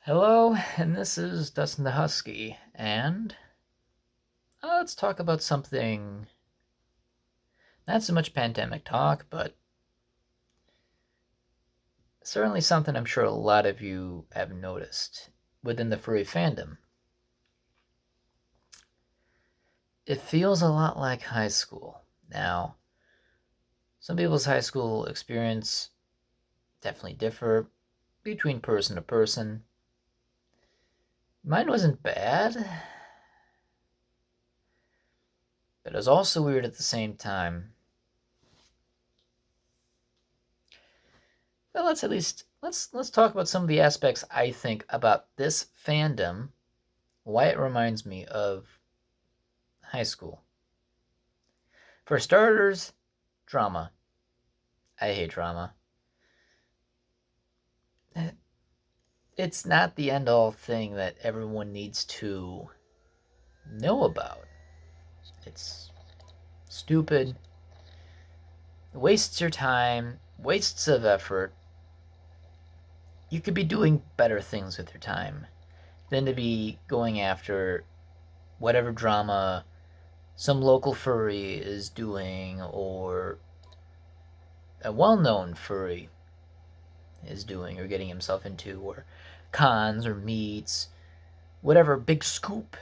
Hello, and this is Dustin DaHusky, and let's talk about something not so much pandemic talk, but certainly something I'm sure a lot of you have noticed within the furry fandom. It feels a lot like high school. Now, some people's high school experience definitely differ between person to person. Mine wasn't bad, but it was also weird at the same time. Well, let's talk about some of the aspects I think about this fandom, why it reminds me of high school. For starters, drama. I hate drama. It's not the end all thing that everyone needs to know about. It's stupid, wastes your time, wastes of effort. You could be doing better things with your time than to be going after whatever drama some local furry is doing, or a well-known furry is doing or getting himself into, or cons or meets, whatever big scoop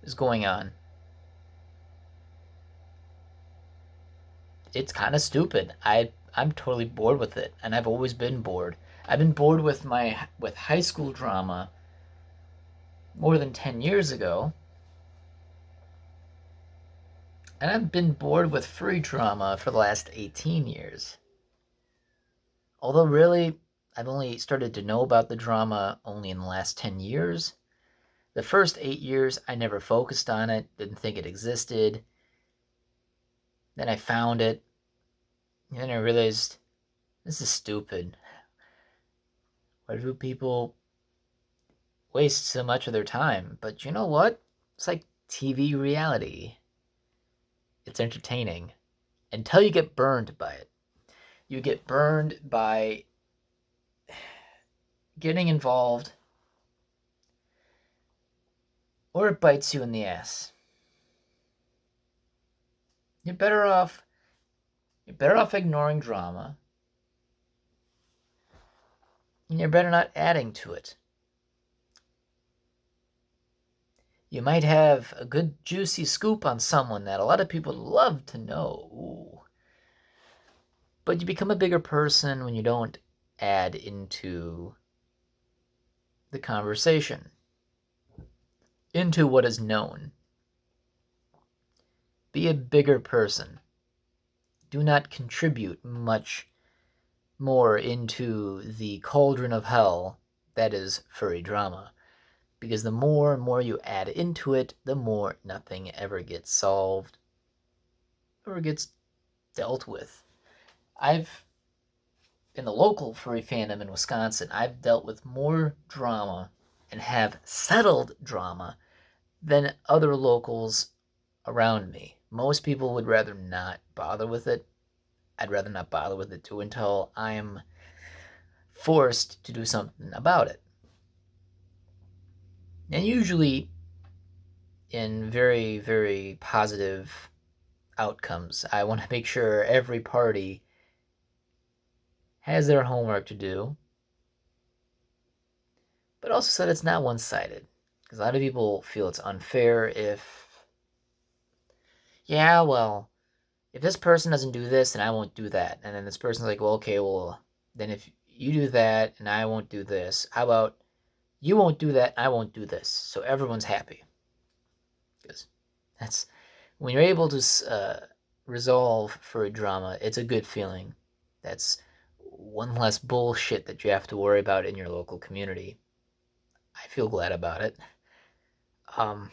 is going on. It's kind of stupid. I'm totally bored with it, and I've always been bored. I've been bored with high school drama more than 10 years ago, and I've been bored with furry drama for the last 18 years. Although really, I've only started to know about the drama only in the last 10 years. The first 8 years, I never focused on it, didn't think it existed. Then I found it, and then I realized this is stupid. Why do people waste so much of their time? But you know what? It's like TV reality. It's entertaining until you get burned by it. You get burned by getting involved, or it bites you in the ass. You're better off ignoring drama, and you're better not adding to it. You might have a good juicy scoop on someone that a lot of people love to know. Ooh. But you become a bigger person when you don't add into the conversation, into what is known. Be a bigger person. Do not contribute much more into the cauldron of hell that is furry drama. Because the more and more you add into it, the more nothing ever gets solved or gets dealt with. In the local furry fandom in Wisconsin, I've dealt with more drama and have settled drama than other locals around me. Most people would rather not bother with it. I'd rather not bother with it too until I am forced to do something about it. And usually in very, very positive outcomes. I want to make sure every party has their homework to do, but also that it's not one-sided. Because a lot of people feel it's unfair if, yeah, well, if this person doesn't do this, then I won't do that. And then this person's like, well, okay, well, then if you do that and I won't do this, how about you won't do that and I won't do this? So everyone's happy. Because that's when you're able to resolve for a drama, it's a good feeling. That's one less bullshit that you have to worry about in your local community. I feel glad about it. Um,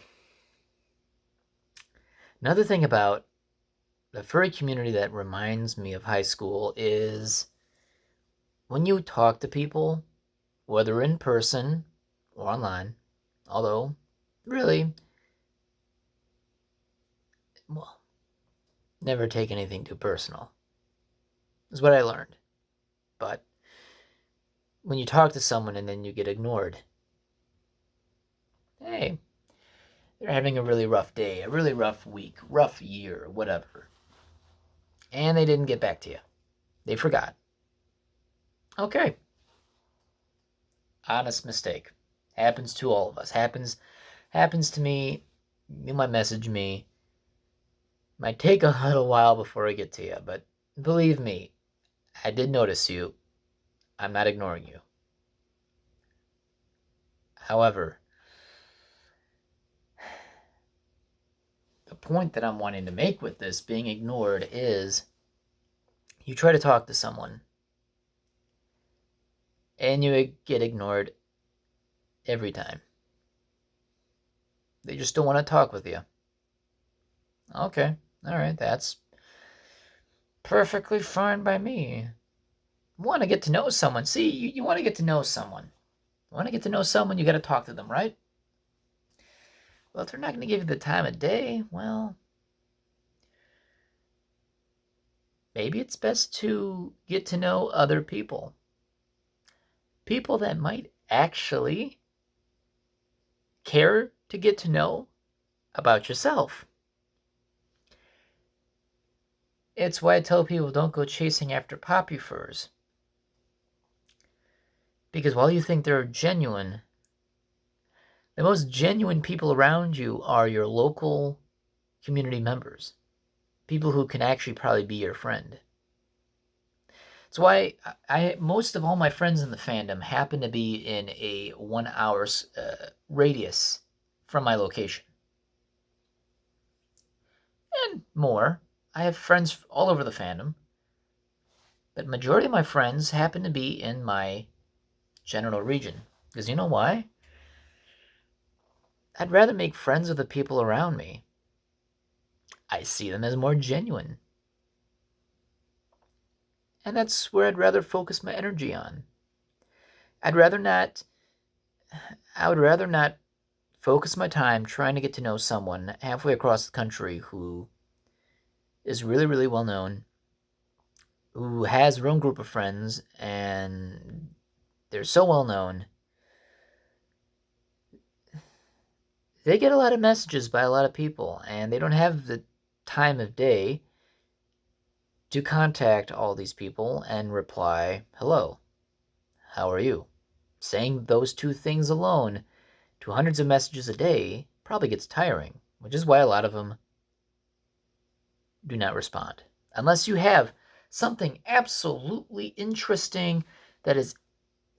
Another thing about the furry community that reminds me of high school is when you talk to people, whether in person or online, although really, well, never take anything too personal, is what I learned. But when you talk to someone and then you get ignored. Hey, they're having a really rough day, a really rough week, rough year, whatever. And they didn't get back to you. They forgot. Okay. Honest mistake. Happens to all of us. Happens to me. You might message me. Might take a little while before I get to you, but believe me, I did notice you. I'm not ignoring you. However, the point that I'm wanting to make with this being ignored is you try to talk to someone and you get ignored every time. They just don't want to talk with you. Okay, all right, that's perfectly fine by me. Want to get to know someone. See, you want to get to know someone. You want to get to know someone, you got to talk to them, right? Well, if they're not going to give you the time of day, well, maybe it's best to get to know other people. People that might actually care to get to know about yourself. It's why I tell people don't go chasing after poppy furs. Because while you think they're genuine, the most genuine people around you are your local community members. People who can actually probably be your friend. That's why most of all my friends in the fandom happen to be in a 1 hour radius from my location. And more. I have friends all over the fandom. But majority of my friends happen to be in my general region. Because you know why? I'd rather make friends with the people around me. I see them as more genuine. And that's where I'd rather focus my energy on. I would rather not focus my time trying to get to know someone halfway across the country who is really, really well known, who has their own group of friends, and they're so well known. They get a lot of messages by a lot of people, and they don't have the time of day to contact all these people and reply, hello, how are you? Saying those two things alone to hundreds of messages a day probably gets tiring, which is why a lot of them do not respond. Unless you have something absolutely interesting that is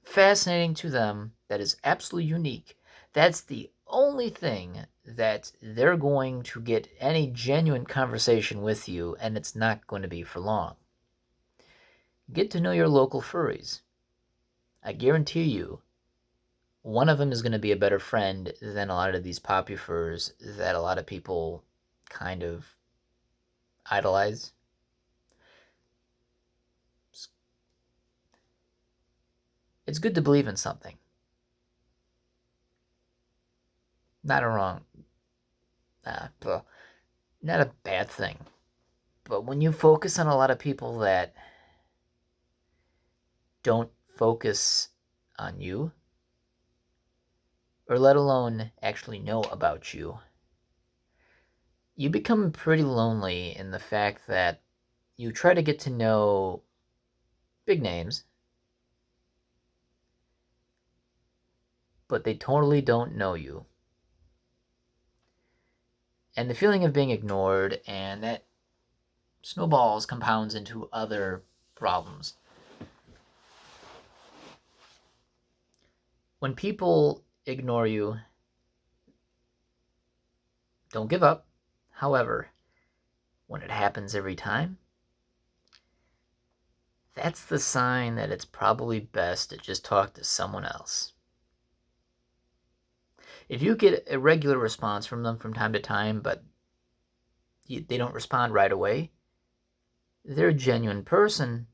fascinating to them, that is absolutely unique. That's the only thing that they're going to get any genuine conversation with you, and it's not going to be for long. Get to know your local furries. I guarantee you, one of them is going to be a better friend than a lot of these poppy furs that a lot of people kind of idolize. It's good to believe in something. Not a bad thing. But when you focus on a lot of people that don't focus on you, or let alone actually know about you, you become pretty lonely in the fact that you try to get to know big names, but they totally don't know you. And the feeling of being ignored, and that snowballs, compounds into other problems. When people ignore you, don't give up. However, when it happens every time, that's the sign that it's probably best to just talk to someone else. If you get a regular response from them from time to time, but they don't respond right away, they're a genuine person.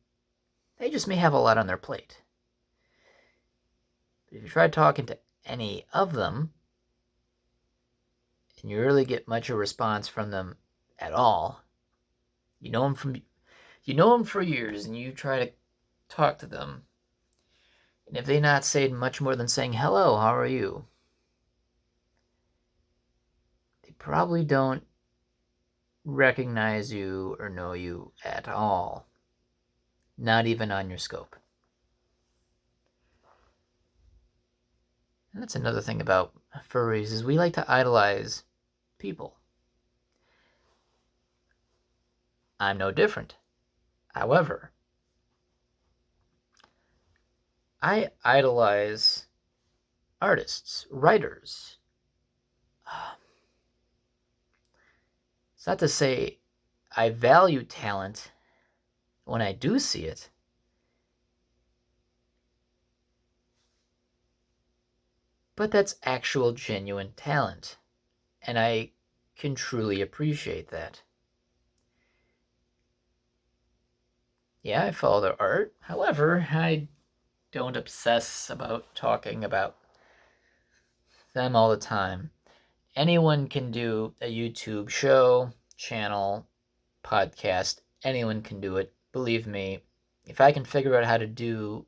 They just may have a lot on their plate. But if you try talking to any of them, and you really get much of a response from them at all, you know them for years, and you try to talk to them, And if they not say much more than saying, hello, how are you? They probably don't recognize you or know you at all. Not even on your scope. And that's another thing about furries is we like to idolize people. I'm no different. However, I idolize artists, writers. It's not to say I value talent when I do see it, but that's actual genuine talent, and I can truly appreciate that. Yeah, I follow their art. However, I don't obsess about talking about them all the time. Anyone can do a YouTube show, channel, podcast. Anyone can do it. Believe me, if I can figure out how to do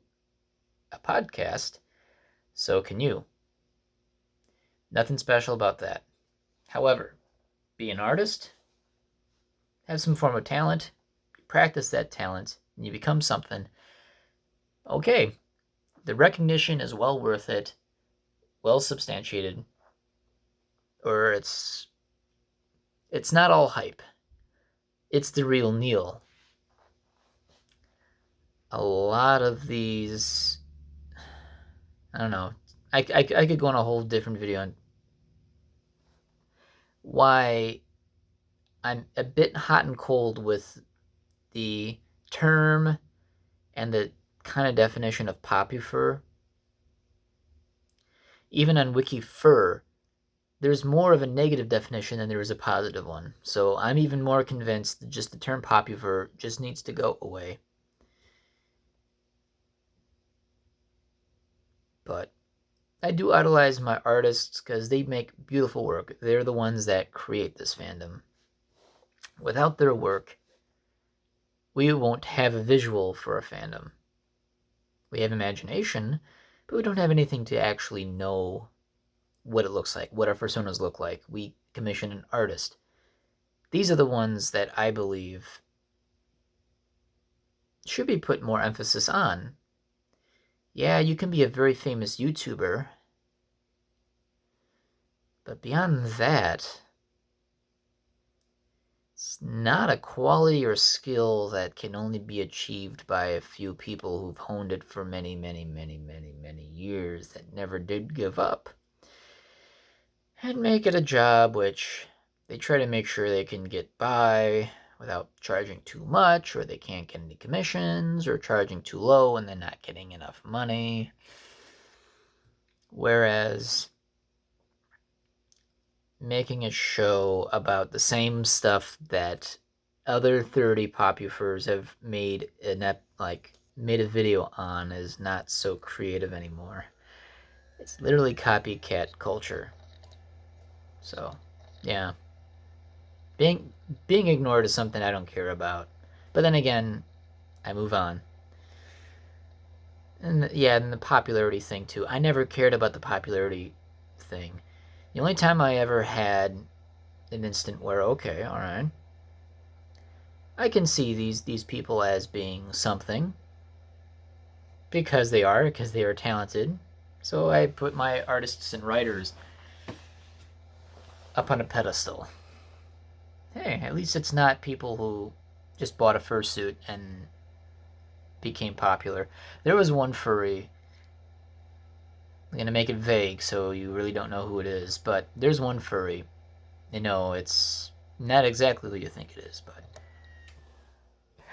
a podcast, so can you. Nothing special about that. However, be an artist, have some form of talent, practice that talent, and you become something. Okay, the recognition is well worth it, well substantiated, or it's not all hype. It's the real Neil. A lot of these, I don't know. I could go on a whole different video on why I'm a bit hot and cold with the term and the kind of definition of popufur. Even on WikiFur, there's more of a negative definition than there is a positive one. So I'm even more convinced that just the term popufur just needs to go away. But I do idolize my artists because they make beautiful work. They're the ones that create this fandom. Without their work, we won't have a visual for a fandom. We have imagination, but we don't have anything to actually know what it looks like, what our personas look like. We commission an artist. These are the ones that I believe should be put more emphasis on. Yeah, you can be a very famous YouTuber, but beyond that, it's not a quality or skill that can only be achieved by a few people who've honed it for many, many, many, many, many years that never did give up. And make it a job which they try to make sure they can get by without charging too much, or they can't get any commissions, or charging too low and they're not getting enough money. Whereas making a show about the same stuff that other 30 popufurs have made made a video on is not so creative anymore. It's literally copycat culture. So, yeah. Being ignored is something I don't care about. But then again, I move on. And yeah, and the popularity thing too. I never cared about the popularity thing. The only time I ever had an instant where, okay, all right, I can see these people as being something because they are talented. So I put my artists and writers up on a pedestal. Hey, at least it's not people who just bought a fursuit and became popular. There was one furry. I'm gonna make it vague so you really don't know who it is, but there's one furry. You know, it's not exactly who you think it is, but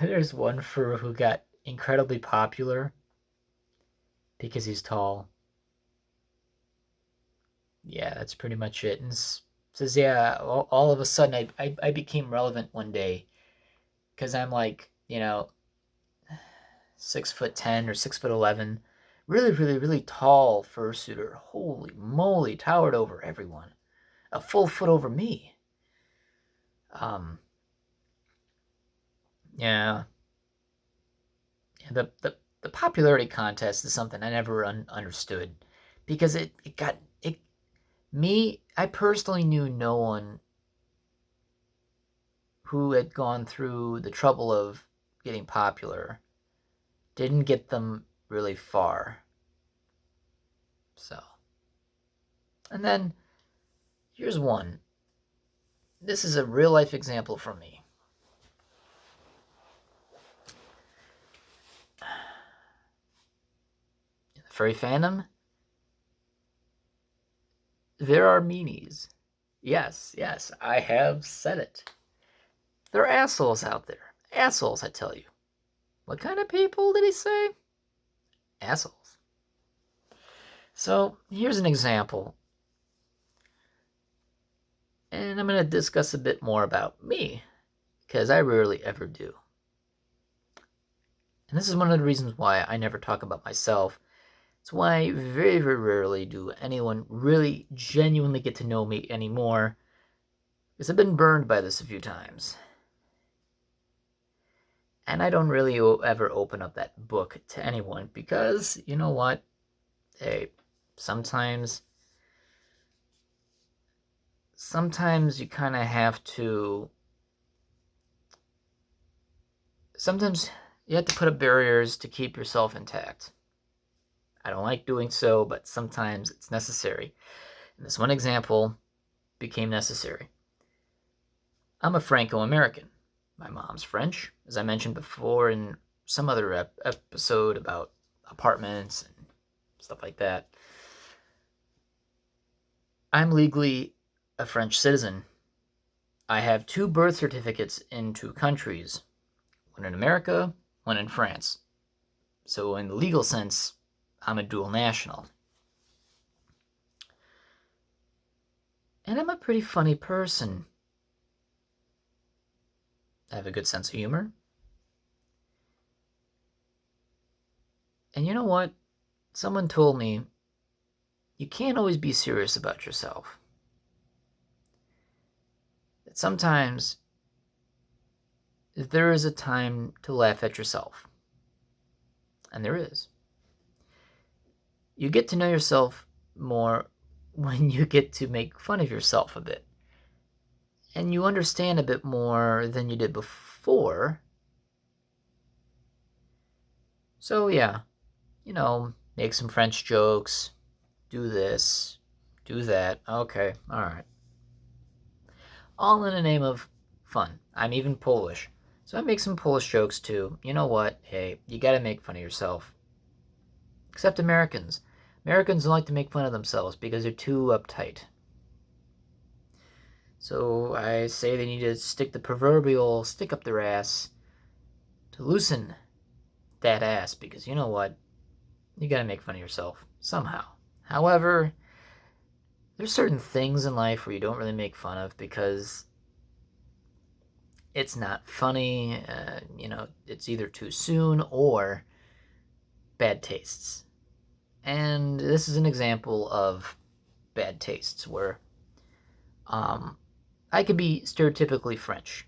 there's one furry who got incredibly popular because he's tall. Yeah, that's pretty much it. And says, yeah, all of a sudden I became relevant one day because I'm like, 6'10" or 6'11", really, really, really tall fursuiter. Holy moly, towered over everyone, a full foot over me. Yeah. The the popularity contest is something I never understood, because I personally knew no one who had gone through the trouble of getting popular, didn't get them really far. So, and then here's one. This is a real life example from me. In the furry fandom, there are meanies. Yes, I have said it. There are assholes out there. Assholes, I tell you. What kind of people did he say? Assholes. So, here's an example. And I'm going to discuss a bit more about me, because I rarely ever do. And this is one of the reasons why I never talk about myself. It's why very, very rarely do anyone really genuinely get to know me anymore, because I've been burned by this a few times. And I don't really ever open up that book to anyone, because, you know what? Hey, sometimes you kind of have to... Sometimes you have to put up barriers to keep yourself intact. I don't like doing so, but sometimes it's necessary. And this one example became necessary. I'm a Franco-American. My mom's French, as I mentioned before in some other episode about apartments and stuff like that. I'm legally a French citizen. I have 2 birth certificates in 2 countries. One in America, one in France. So in the legal sense, I'm a dual national. And I'm a pretty funny person. I have a good sense of humor. And you know what? Someone told me, you can't always be serious about yourself. That sometimes there is a time to laugh at yourself. And there is. You get to know yourself more when you get to make fun of yourself a bit. And you understand a bit more than you did before. So yeah, make some French jokes, do this, do that. Okay, alright. All in the name of fun. I'm even Polish, so I make some Polish jokes too. You know what? Hey, you gotta make fun of yourself. Except Americans. Americans don't like to make fun of themselves because they're too uptight. So I say they need to stick the proverbial stick up their ass to loosen that ass, because you know what? You gotta make fun of yourself somehow. However, there's certain things in life where you don't really make fun of because it's not funny, it's either too soon or bad tastes. And this is an example of bad tastes where I could be stereotypically French.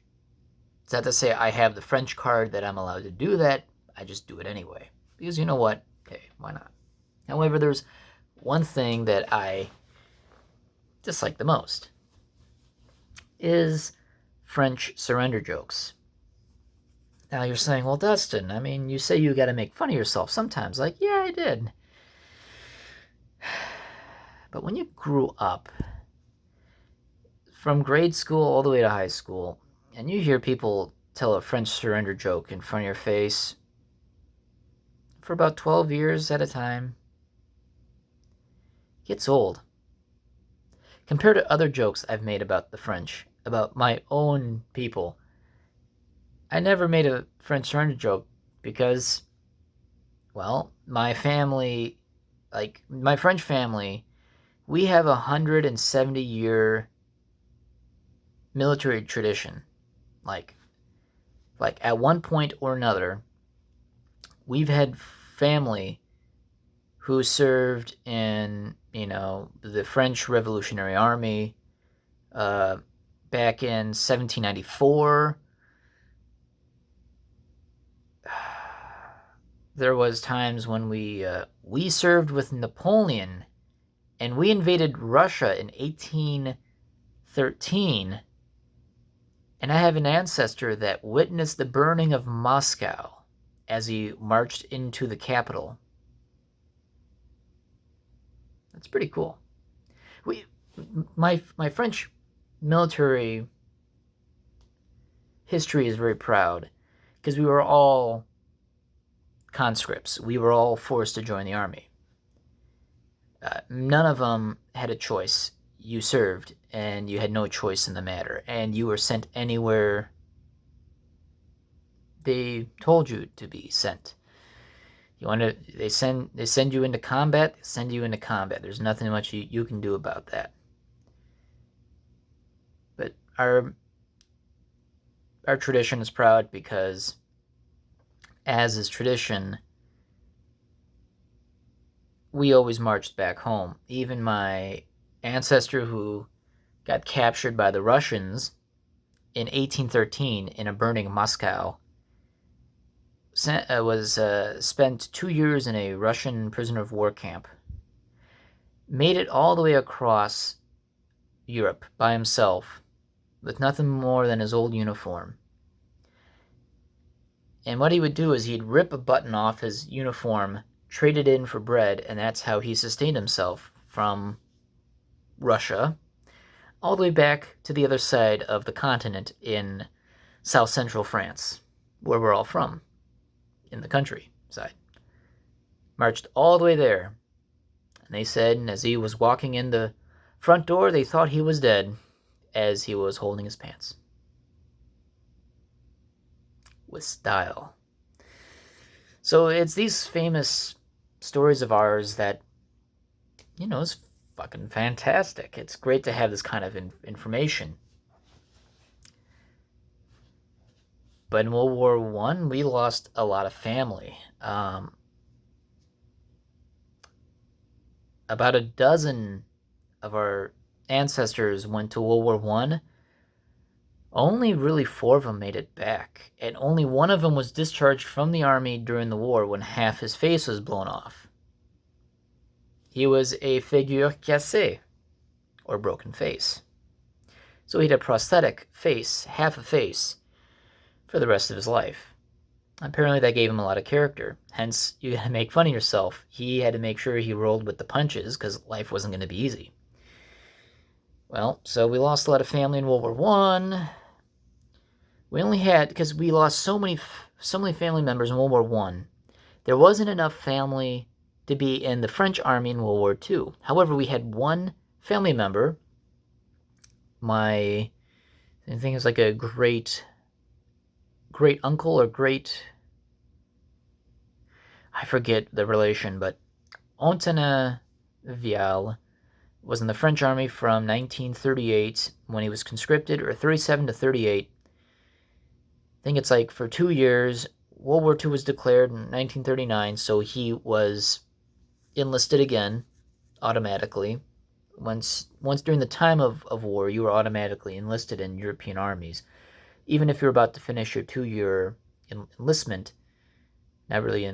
It's not to say I have the French card that I'm allowed to do that. I just do it anyway. Because you know what? Hey, why not? However, there's one thing that I dislike the most is French surrender jokes. Now you're saying, well, Dustin, I mean, you say you gotta make fun of yourself sometimes. Like, yeah, I did. But when you grew up, from grade school all the way to high school, and you hear people tell a French surrender joke in front of your face for about 12 years at a time, it gets old. Compared to other jokes I've made about the French, about my own people, I never made a French surrender joke because, well, my family, like my French family, we have 170-year military tradition. Like at one point or another, we've had family who served in, the French Revolutionary Army back in 1794. there was times when we served with Napoleon, and we invaded Russia in 1813, and I have an ancestor that witnessed the burning of Moscow as he marched into the capital. That's pretty cool. My French military history is very proud because we were all conscripts. We were all forced to join the army. None of them had a choice. You served, and you had no choice in the matter, and you were sent anywhere they told you to be sent. They send you into combat. They send you into combat. There's nothing much you can do about that. But our tradition is proud because, as is tradition, we always marched back home. Even my ancestor, who got captured by the Russians in 1813 in a burning Moscow, was spent 2 years in a Russian prisoner of war camp, made it all the way across Europe by himself with nothing more than his old uniform. And what he would do is he'd rip a button off his uniform, trade it in for bread, and that's how he sustained himself from Russia all the way back to the other side of the continent in south central France, where we're all from, in the country side. Marched all the way there. And they said, as he was walking in the front door, they thought he was dead as he was holding his pants. With style. So it's these famous stories of ours that, is fucking fantastic. It's great to have this kind of information. But in World War I, we lost a lot of family. About a dozen of our ancestors went to World War I. Only really 4 of them made it back, and only one of them was discharged from the army during the war when half his face was blown off. He was a figure cassée, or broken face. So he had a prosthetic face, half a face, for the rest of his life. Apparently that gave him a lot of character. Hence, you had to make fun of yourself. He had to make sure he rolled with the punches, because life wasn't going to be easy. Well, so we lost a lot of family in World War I. We only had, because we lost so many family members in World War I, there wasn't enough family to be in the French army in World War II. However, we had one family member, I think it was like a great uncle or I forget the relation, but Antonin Vial was in the French army from 1938 when he was conscripted, or 37 to 38. I think it's like for 2 years. World War II was declared in 1939, so he was enlisted again automatically. Once during the time of war, you were automatically enlisted in European armies. Even if you're about to finish your 2-year enlistment, not really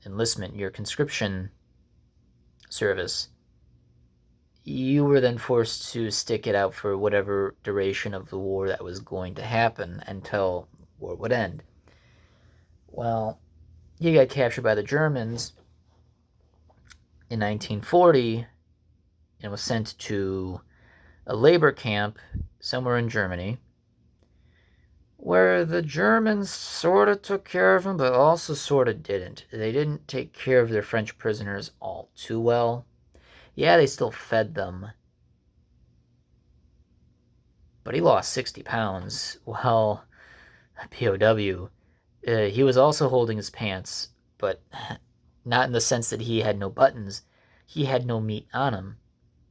enlistment, your conscription service, you were then forced to stick it out for whatever duration of the war that was going to happen until war would end. Well, he got captured by the Germans in 1940 and was sent to a labor camp somewhere in Germany, where the Germans sort of took care of him, but also sort of didn't. They didn't take care of their French prisoners all too well. Yeah, they still fed them. But he lost 60 pounds while a POW. He was also holding his pants, but not in the sense that he had no buttons. He had no meat on him.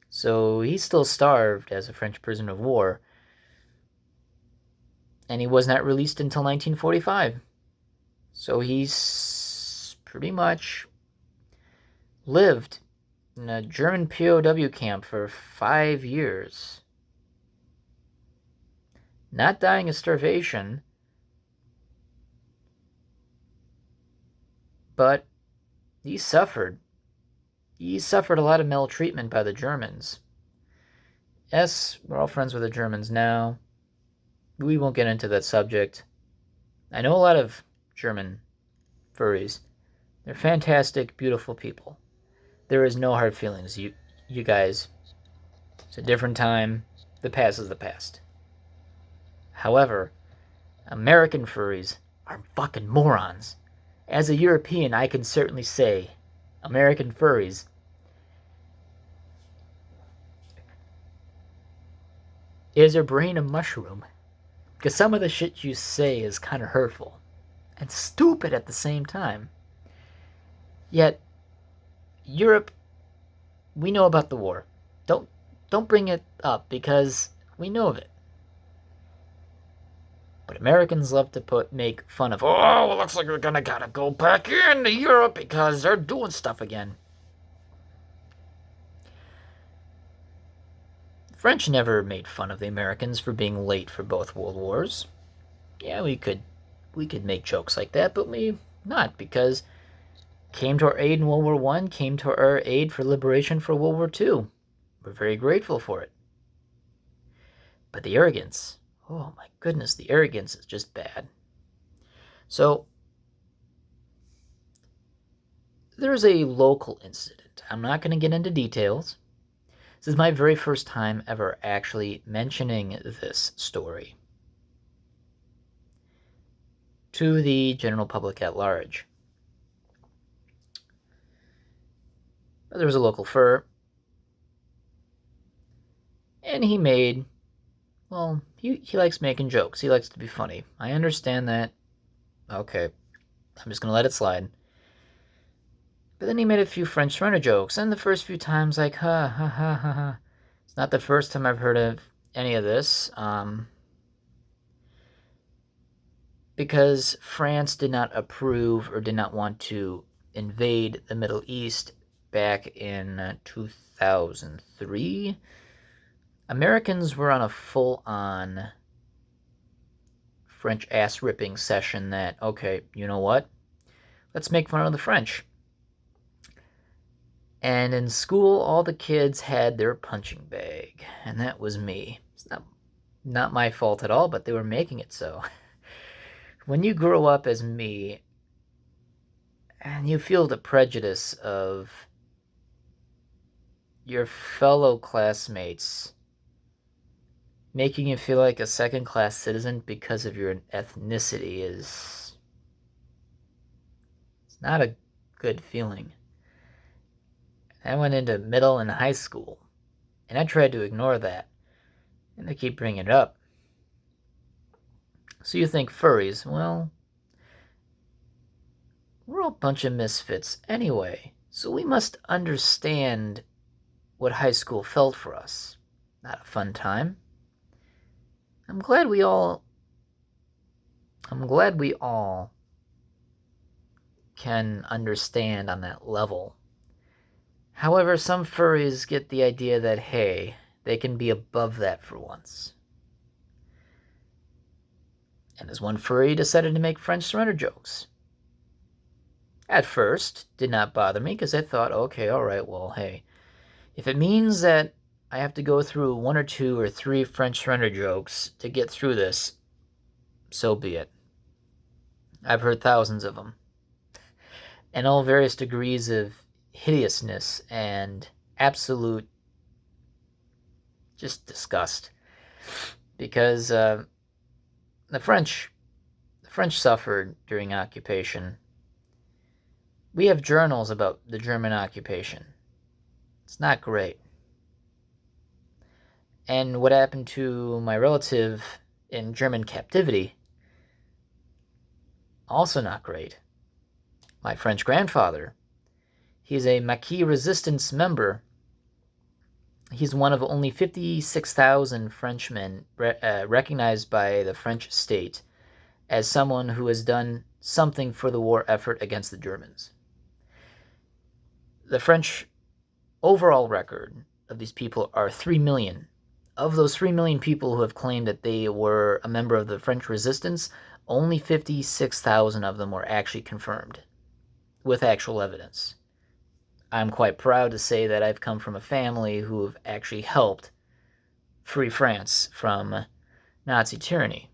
So he still starved as a French prisoner of war. And he was not released until 1945. So he's pretty much lived in a German POW camp for 5 years. Not dying of starvation, but he suffered. He suffered a lot of maltreatment by the Germans. Yes, we're all friends with the Germans now. We won't get into that subject. I know a lot of German furries. They're fantastic, beautiful people. There is no hard feelings, you guys. It's a different time. The past is the past. However, American furries are fucking morons. As a European, I can certainly say American furries. Is your brain a mushroom? Because some of the shit you say is kind of hurtful and stupid at the same time. Yet, Europe, we know about the war. Don't bring it up because we know of it. But Americans love to make fun of, oh, it looks like we're gonna gotta go back into Europe because they're doing stuff again. The French never made fun of the Americans for being late for both World Wars. Yeah, we could make jokes like that, but we not, because came to our aid in World War One, came to our aid for liberation for World War Two. We're very grateful for it. But the arrogance, oh my goodness, the arrogance is just bad. So, there's a local incident. I'm not going to get into details. This is my very first time ever actually mentioning this story to the general public at large. There was a local fur, and he made, well, he likes making jokes. He likes to be funny. I understand that. Okay, I'm just going to let it slide. But then he made a few French surrender jokes, and the first few times, like, ha, ha, ha, ha, ha. It's not the first time I've heard of any of this, because France did not approve or did not want to invade the Middle East back in 2003. Americans were on a full-on French ass-ripping session that, okay, you know what? Let's make fun of the French. And in school, all the kids had their punching bag, and that was me. It's not my fault at all, but they were making it so. When you grow up as me, and you feel the prejudice of your fellow classmates making you feel like a second-class citizen because of your ethnicity it's not a good feeling. I went into middle and high school, and I tried to ignore that, and they keep bringing it up. So you think furries, well, we're all a bunch of misfits anyway, so we must understand what high school felt for us. Not a fun time. I'm glad we all can understand on that level. However, some furries get the idea that, hey, they can be above that for once. And as one furry decided to make French surrender jokes. At first, did not bother me because I thought, okay, alright, well, hey, if it means that I have to go through 1 or 2 or 3 French surrender jokes to get through this, so be it. I've heard thousands of them. And all various degrees of hideousness and absolute just disgust. Because the French suffered during occupation. We have journals about the German occupation. It's not great. And what happened to my relative in German captivity, also not great. My French grandfather, he's a Maquis resistance member. He's one of only 56,000 Frenchmen recognized by the French state as someone who has done something for the war effort against the Germans. The French overall record of these people are 3 million. Of those 3 million people who have claimed that they were a member of the French resistance, only 56,000 of them were actually confirmed, with actual evidence. I'm quite proud to say that I've come from a family who have actually helped free France from Nazi tyranny.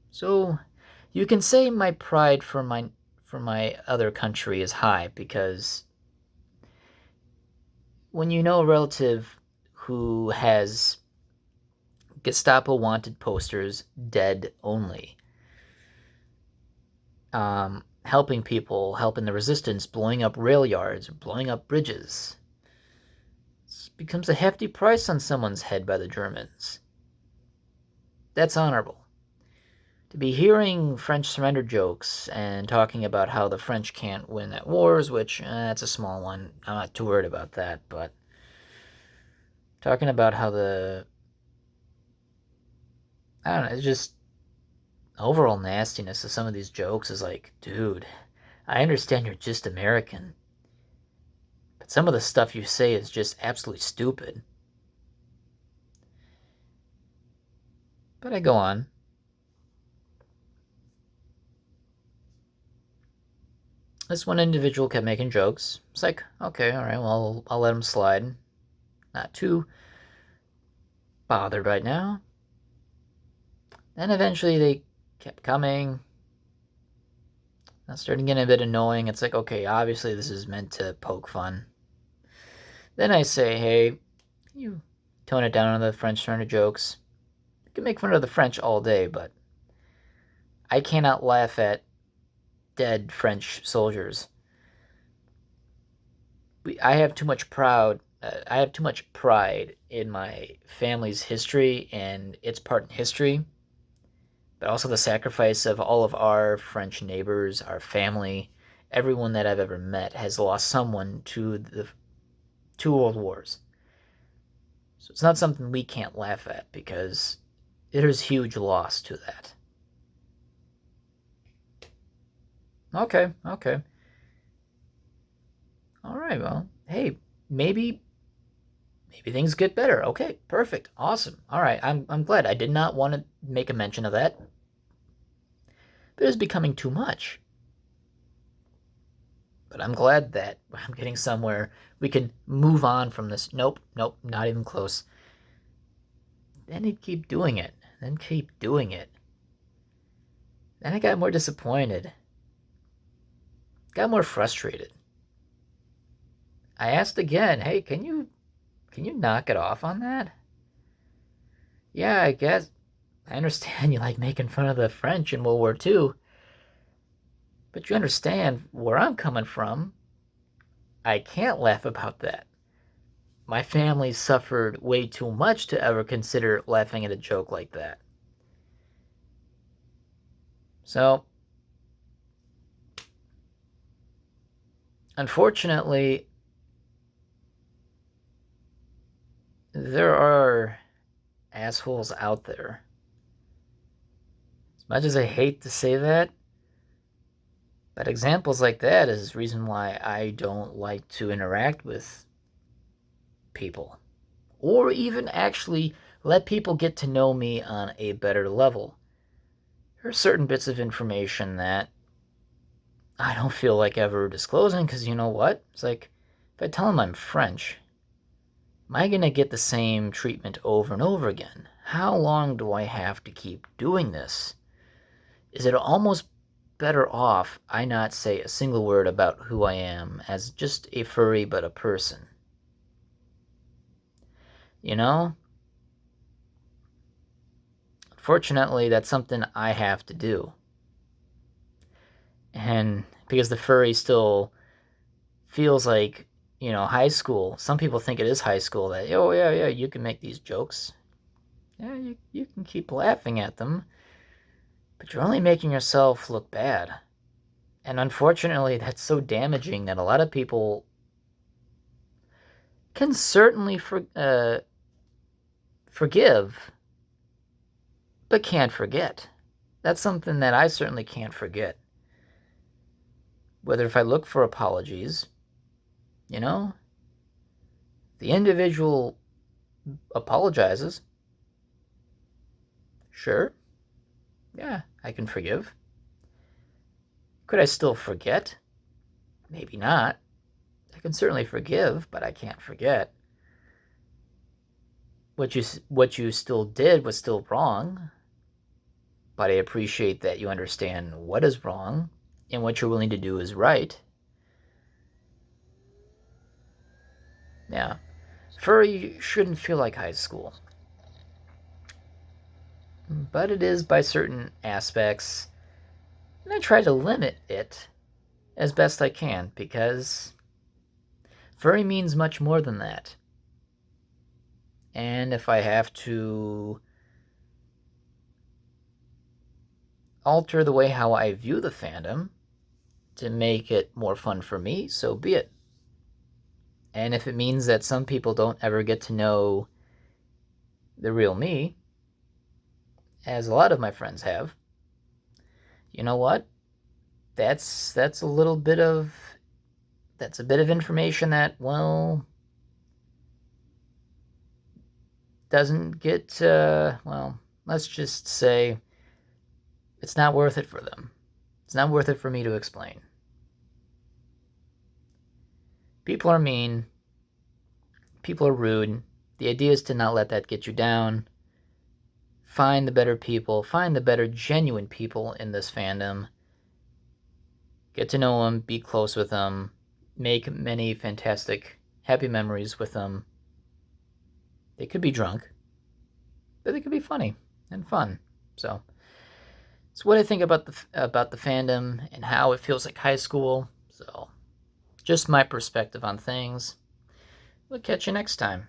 So you can say my pride for my other country is high, because when you know a relative who has Gestapo wanted posters, dead only, helping people, helping the resistance, blowing up rail yards, blowing up bridges, it becomes a hefty price on someone's head by the Germans. That's honorable. To be hearing French surrender jokes and talking about how the French can't win at wars, which, that's a small one, I'm not too worried about that, but talking about how I don't know, it's just overall nastiness of some of these jokes is like, dude, I understand you're just American, but some of the stuff you say is just absolutely stupid. But I go on. This one individual kept making jokes. It's like, okay, all right, well, I'll let him slide. Not too bothered right now. Then eventually they kept coming. That's starting getting a bit annoying. It's like, okay, obviously this is meant to poke fun. Then I say, hey, you tone it down on the French surrender jokes. You can make fun of the French all day, but I cannot laugh at dead French soldiers. I have too much pride in my family's history and its part in history, but also the sacrifice of all of our French neighbors, our family. Everyone that I've ever met has lost someone to the 2 world wars. So it's not something we can't laugh at, because there's huge loss to that. Okay. All right, well, hey, maybe things get better. Okay, perfect. Awesome. All right, I'm glad. I did not want to make a mention of that. But it is becoming too much. But I'm glad that I'm getting somewhere we can move on from this. Nope, not even close. Then he'd keep doing it. Then I got more disappointed. Got more frustrated. I asked again, hey, can you knock it off on that? Yeah, I guess. I understand you like making fun of the French in World War II. But you understand where I'm coming from. I can't laugh about that. My family suffered way too much to ever consider laughing at a joke like that. So, unfortunately, there are assholes out there. As much as I hate to say that, but examples like that is the reason why I don't like to interact with people, or even actually let people get to know me on a better level. There are certain bits of information that I don't feel like ever disclosing, because you know what? It's like, if I tell them I'm French, am I going to get the same treatment over and over again? How long do I have to keep doing this? Is it almost better off I not say a single word about who I am as just a furry but a person? You know? Fortunately, that's something I have to do. And because the furry still feels like, high school. Some people think it is high school, that, oh, yeah, you can make these jokes. Yeah, you can keep laughing at them, but you're only making yourself look bad. And unfortunately, that's so damaging that a lot of people can certainly forgive, but can't forget. That's something that I certainly can't forget. Whether if I look for apologies, the individual apologizes, sure, yeah, I can forgive. Could I still forget? Maybe not. I can certainly forgive, but I can't forget. What you still did was still wrong, but I appreciate that you understand what is wrong and what you're willing to do is right. Yeah, furry shouldn't feel like high school, but it is by certain aspects, and I try to limit it as best I can because furry means much more than that. And if I have to alter the way how I view the fandom to make it more fun for me, so be it. And if it means that some people don't ever get to know the real me, as a lot of my friends have, you know what? That's a little bit of that's a bit of information that, well, doesn't get well, let's just say it's not worth it for them. It's not worth it for me to explain. People are mean. People are rude. The idea is to not let that get you down. Find the better people. Find the better genuine people in this fandom. Get to know them. Be close with them. Make many fantastic, happy memories with them. They could be drunk, but they could be funny and fun. So it's what I think about the fandom and how it feels like high school. So just my perspective on things. We'll catch you next time.